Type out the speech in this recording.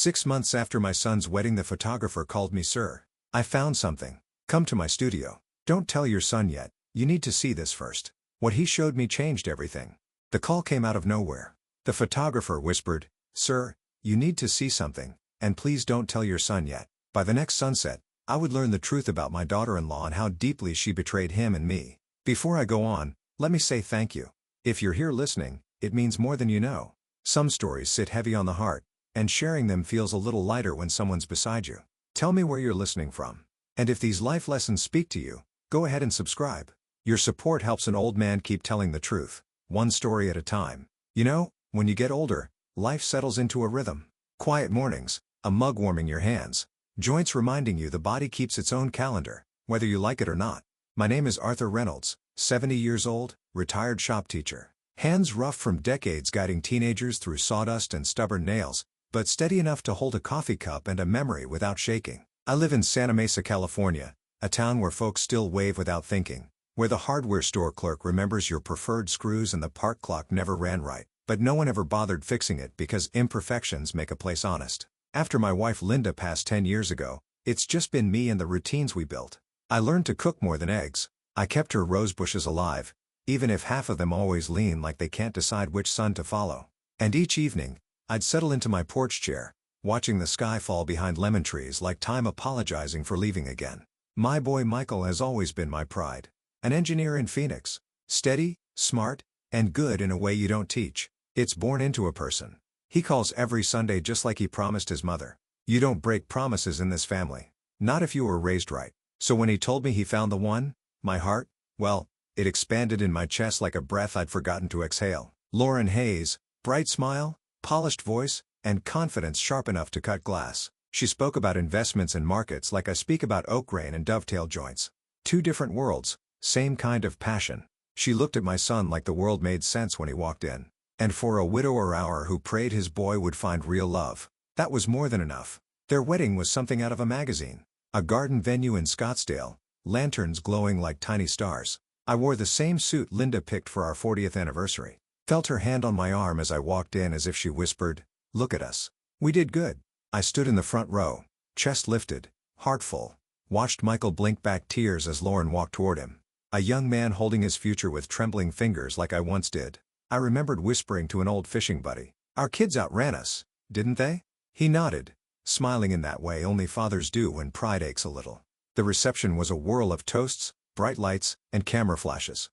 6 months after my son's wedding, the photographer called me. "Sir, I found something. Come to my studio. Don't tell your son yet, you need to see this first." What he showed me changed everything. The call came out of nowhere. The photographer whispered, "Sir, you need to see something, and please don't tell your son yet." By the next sunset, I would learn the truth about my daughter-in-law and how deeply she betrayed him and me. Before I go on, let me say thank you. If you're here listening, it means more than you know. Some stories sit heavy on the heart, and sharing them feels a little lighter when someone's beside you. Tell me where you're listening from. And if these life lessons speak to you, go ahead and subscribe. Your support helps an old man keep telling the truth, one story at a time. You know, when you get older, life settles into a rhythm. Quiet mornings, a mug warming your hands, joints reminding you the body keeps its own calendar, whether you like it or not. My name is Arthur Reynolds, 70 years old, retired shop teacher. Hands rough from decades guiding teenagers through sawdust and stubborn nails, but steady enough to hold a coffee cup and a memory without shaking. I live in Santa Mesa, California, a town where folks still wave without thinking, where the hardware store clerk remembers your preferred screws and the park clock never ran right, but no one ever bothered fixing it because imperfections make a place honest. After my wife Linda passed 10 years ago, it's just been me and the routines we built. I learned to cook more than eggs. I kept her rose bushes alive, even if half of them always lean like they can't decide which sun to follow. And each evening, I'd settle into my porch chair, watching the sky fall behind lemon trees like time apologizing for leaving again. My boy Michael has always been my pride. An engineer in Phoenix. Steady, smart, and good in a way you don't teach. It's born into a person. He calls every Sunday just like he promised his mother. You don't break promises in this family. Not if you were raised right. So when he told me he found the one, my heart, well, it expanded in my chest like a breath I'd forgotten to exhale. Lauren Hayes, bright smile, polished voice, and confidence sharp enough to cut glass. She spoke about investments and markets like I speak about oak grain and dovetail joints. Two different worlds, same kind of passion. She looked at my son like the world made sense when he walked in. And for a widower hour who prayed his boy would find real love, that was more than enough. Their wedding was something out of a magazine. A garden venue in Scottsdale, lanterns glowing like tiny stars. I wore the same suit Linda picked for our 40th anniversary. Felt her hand on my arm as I walked in as if she whispered, "Look at us. We did good." I stood in the front row, chest lifted, heart full, watched Michael blink back tears as Lauren walked toward him. A young man holding his future with trembling fingers like I once did. I remembered whispering to an old fishing buddy, "Our kids outran us, didn't they?" He nodded, smiling in that way only fathers do when pride aches a little. The reception was a whirl of toasts, bright lights, and camera flashes.